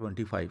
25,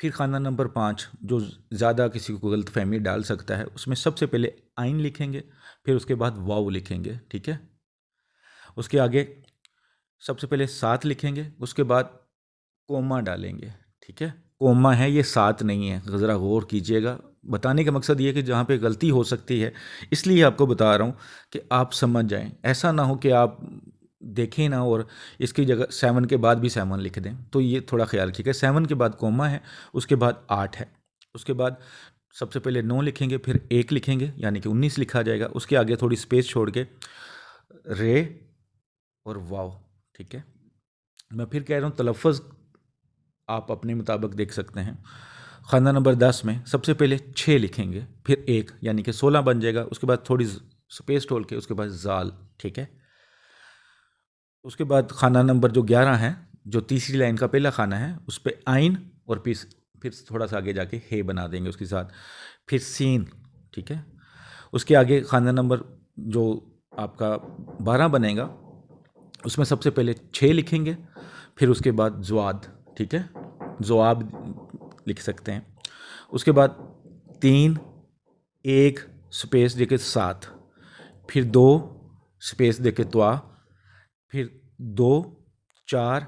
پھر خانہ نمبر 5 جو زیادہ کسی کو غلط فہمی ڈال سکتا ہے، اس میں سب سے پہلے آئین لکھیں گے، پھر اس کے بعد واو لکھیں گے، ٹھیک ہے۔ اس کے آگے سب سے پہلے 7 لکھیں گے، اس کے بعد کوما ڈالیں گے، ٹھیک ہے۔ کوما ہے، یہ 7 نہیں ہے، ذرا غور کیجئے گا۔ بتانے کا مقصد یہ ہے کہ جہاں پہ غلطی ہو سکتی ہے، اس لیے آپ کو بتا رہا ہوں کہ آپ سمجھ جائیں، ایسا نہ ہو کہ آپ دیکھیں نا اور اس کی جگہ 7 کے بعد بھی 7 لکھ دیں، تو یہ تھوڑا خیال رکھیے گا۔ 7 کے بعد کوما ہے، اس کے بعد 8 ہے، اس کے بعد سب سے پہلے 9 لکھیں گے، پھر 1 لکھیں گے، یعنی کہ 19 لکھا جائے گا۔ اس کے آگے تھوڑی سپیس چھوڑ کے رے اور واو، ٹھیک ہے۔ میں پھر کہہ رہا ہوں، تلفظ آپ اپنے مطابق دیکھ سکتے ہیں۔ خانہ نمبر 10 میں سب سے پہلے 6 لکھیں گے، پھر 1 یعنی کہ 16 بن جائے گا۔ اس کے بعد تھوڑی سپیس ٹول کے اس کے بعد زال، ٹھیک ہے۔ اس کے بعد خانہ نمبر جو 11 ہے، جو تیسری لائن کا پہلا خانہ ہے، اس پہ آئین اور پھر تھوڑا سا آگے جا کے ہے بنا دیں گے اس کے ساتھ، پھر سین، ٹھیک ہے۔ اس کے آگے خانہ نمبر جو آپ کا 12 بنے گا، اس میں سب سے پہلے 6 لکھیں گے، پھر اس کے بعد زواد، ٹھیک ہے، زواب لکھ سکتے ہیں۔ اس کے بعد 3 1 سپیس دے کے 7، پھر 2 سپیس دے کے توا، پھر 2 4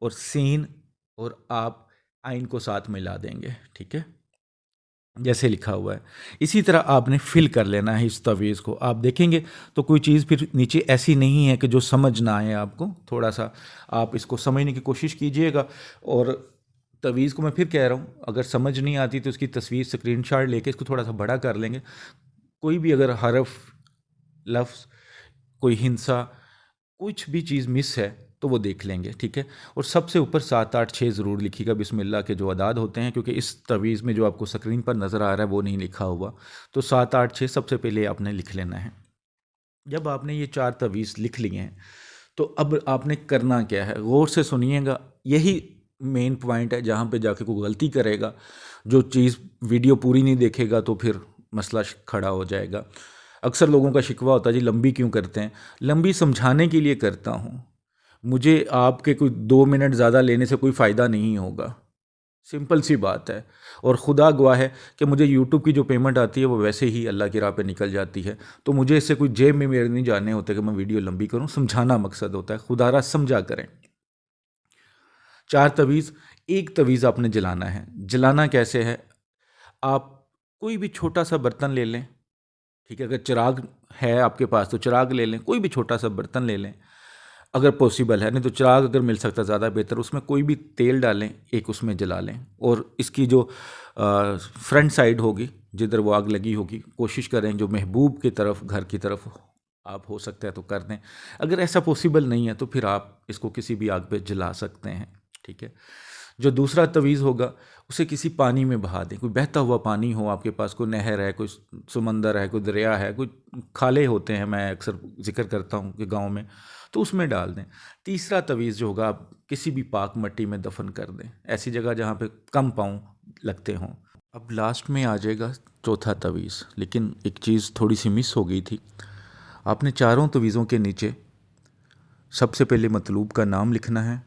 اور سین، اور آپ آئین کو ساتھ ملا دیں گے، ٹھیک ہے، جیسے لکھا ہوا ہے۔ اسی طرح آپ نے فل کر لینا ہے اس تعویذ کو۔ آپ دیکھیں گے تو کوئی چیز پھر نیچے ایسی نہیں ہے کہ جو سمجھ نہ آئے آپ کو، تھوڑا سا آپ اس کو سمجھنے کی کوشش کیجئے گا۔ اور تعویذ کو میں پھر کہہ رہا ہوں، اگر سمجھ نہیں آتی تو اس کی تصویر اسکرین شاٹ لے کے اس کو تھوڑا سا بڑا کر لیں گے۔ کوئی بھی اگر حرف، لفظ، کوئی ہندسہ، کچھ بھی چیز مس ہے تو وہ دیکھ لیں گے، ٹھیک ہے۔ اور سب سے اوپر 7 8 6 ضرور لکھیے گا، بسم اللہ کے جو اعداد ہوتے ہیں، کیونکہ اس تعویذ میں جو آپ کو اسکرین پر نظر آ رہا ہے وہ نہیں لکھا ہوا، تو 7 8 6 سب سے پہلے آپ نے لکھ لینا ہے۔ جب آپ نے یہ 4 تعویذ لکھ لیے ہیں تو اب آپ نے کرنا کیا ہے، غور سے سنیے گا، یہی مین پوائنٹ ہے جہاں پہ جا کے کوئی غلطی کرے گا، جو چیز ویڈیو پوری نہیں دیکھے گا تو پھر مسئلہ کھڑا ہو جائے گا۔ اکثر لوگوں کا شکوہ ہوتا ہے، جی لمبی کیوں کرتے ہیں؟ لمبی سمجھانے کے لیے کرتا ہوں، مجھے آپ کے کوئی 2 منٹ زیادہ لینے سے کوئی فائدہ نہیں ہوگا، سمپل سی بات ہے۔ اور خدا گواہ ہے کہ مجھے یوٹیوب کی جو پیمنٹ آتی ہے وہ ویسے ہی اللہ کی راہ پہ نکل جاتی ہے، تو مجھے اس سے کوئی جیب میں میرے نہیں جانے ہوتے کہ میں ویڈیو لمبی کروں، سمجھانا مقصد ہوتا ہے، خدا را سمجھا کریں۔ 4 تعویذ، ایک تعویذ آپ نے جلانا ہے۔ جلانا کیسے ہے؟ آپ کوئی بھی چھوٹا سا برتن لے لیں، ٹھیک ہے، اگر چراغ ہے آپ کے پاس تو چراغ لے لیں، کوئی بھی چھوٹا سا برتن لے لیں اگر پوسیبل ہے، نہیں تو چراغ اگر مل سکتا زیادہ بہتر، اس میں کوئی بھی تیل ڈالیں، ایک اس میں جلا لیں، اور اس کی جو فرنٹ سائڈ ہوگی جدھر وہ آگ لگی ہوگی، کوشش کریں جو محبوب کی طرف، گھر کی طرف آپ ہو سکتا ہے تو کر دیں۔ اگر ایسا پوسیبل نہیں ہے تو پھر آپ اس کو کسی بھی آگ پہ جلا سکتے ہیں، ٹھیک ہے۔ جو دوسرا تعویذ ہوگا اسے کسی پانی میں بہا دیں، کوئی بہتا ہوا پانی ہو آپ کے پاس، کوئی نہر ہے، کوئی سمندر ہے، کوئی دریا ہے، کوئی کھالے ہوتے ہیں، میں اکثر ذکر کرتا ہوں کہ گاؤں میں، تو اس میں ڈال دیں۔ تیسرا تعویذ جو ہوگا آپ کسی بھی پاک مٹی میں دفن کر دیں، ایسی جگہ جہاں پہ کم پاؤں لگتے ہوں۔ اب لاسٹ میں آ جائے گا چوتھا تعویذ، لیکن ایک چیز تھوڑی سی مس ہو گئی تھی۔ آپ نے چاروں تعویذوں کے نیچے سب سے پہلے مطلوب کا نام لکھنا ہے،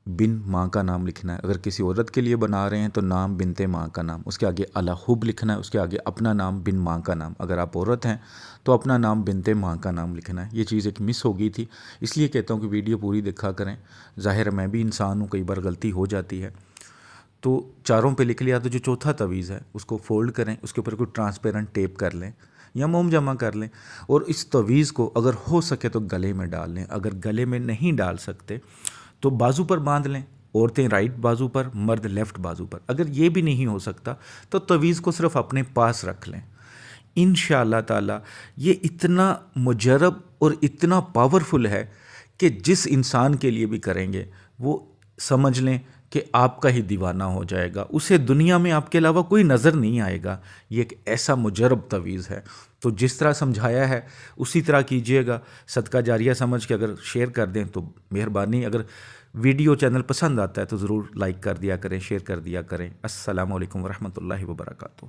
بن ماں کا نام لکھنا ہے۔ اگر کسی عورت کے لیے بنا رہے ہیں تو نام بنتے ماں کا نام، اس کے آگے الحب لکھنا ہے، اس کے آگے اپنا نام بن ماں کا نام۔ اگر آپ عورت ہیں تو اپنا نام بنتے ماں کا نام لکھنا ہے۔ یہ چیز ایک مس ہو گئی تھی، اس لیے کہتا ہوں کہ ویڈیو پوری دیکھا کریں، ظاہر ہے میں بھی انسان ہوں، کئی بار غلطی ہو جاتی ہے۔ تو چاروں پہ لکھ لیا، تو جو چوتھا تعویذ ہے اس کو فولڈ کریں، اس کے اوپر کوئی ٹرانسپیرنٹ ٹیپ کر لیں یا موم جمع کر لیں، اور اس تعویذ کو اگر ہو سکے تو گلے میں ڈال لیں۔ اگر گلے میں نہیں ڈال سکتے تو بازو پر باندھ لیں، عورتیں رائٹ بازو پر، مرد لیفٹ بازو پر۔ اگر یہ بھی نہیں ہو سکتا تو تعویذ کو صرف اپنے پاس رکھ لیں۔ انشاءاللہ تعالی یہ اتنا مجرب اور اتنا پاورفل ہے کہ جس انسان کے لیے بھی کریں گے وہ سمجھ لیں کہ آپ کا ہی دیوانہ ہو جائے گا، اسے دنیا میں آپ کے علاوہ کوئی نظر نہیں آئے گا۔ یہ ایک ایسا مجرب تعویذ ہے، تو جس طرح سمجھایا ہے اسی طرح کیجئے گا، صدقہ جاریہ سمجھ کے اگر شیئر کر دیں تو مہربانی۔ اگر ویڈیو چینل پسند آتا ہے تو ضرور لائک کر دیا کریں، شیئر کر دیا کریں۔ السلام علیکم ورحمۃ اللہ وبرکاتہ۔